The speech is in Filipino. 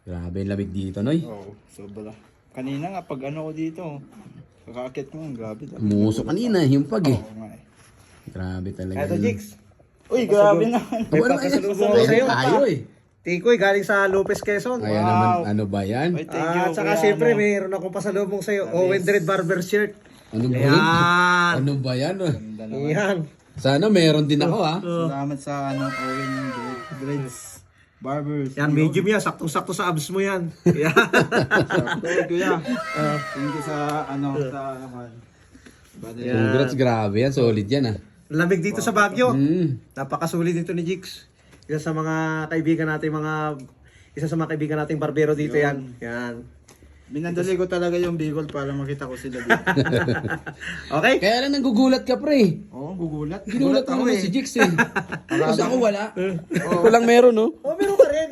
Grabe yung lamig dito, Noy. Oo, sobra. Kanina nga, pag ano ko dito, kakakit ko, grabe. Umuusok kanina, yung pag eh. Oo nga eh. Grabe talaga. Eto, Jigs. Uy, grabe na. May papasalubong ako sa'yo. Tayo eh. Tikoy, galing sa Lopez, Quezon. Ayan naman, ano ba yan? Uy, thank you. At saka kuya, siyempre, ano. mayroon akong pasalubong sa'yo. Owen Dread Barber shirt. Ano ba yan? Ayan. Ano ba yan? Ganda naman. Ayan. Sana meron din ako ha. Salamat sa Owen Dreads Barbers. Yan, medium yan. Saktong-sakto sa abs mo yan. Yan. Sakto, kuya. Thank you sa Brother. Yeah. Congrats, grabe yan. Solid yan ah. Lamig dito sa Baguio. Mm. Napakasulit dito ni Jigs. Isa sa mga kaibigan natin, isa sa mga kaibigan nating barbero dito yan. Yan. Minandali ko talaga yung Bicol para makita ko sila dito. Okay? Kaya lang nanggugulat ka pre. Oo, gugulat. Ginulat ko ako naman eh. si Jix eh. Tapos ako wala. Walang meron no? Oh, meron ka rin.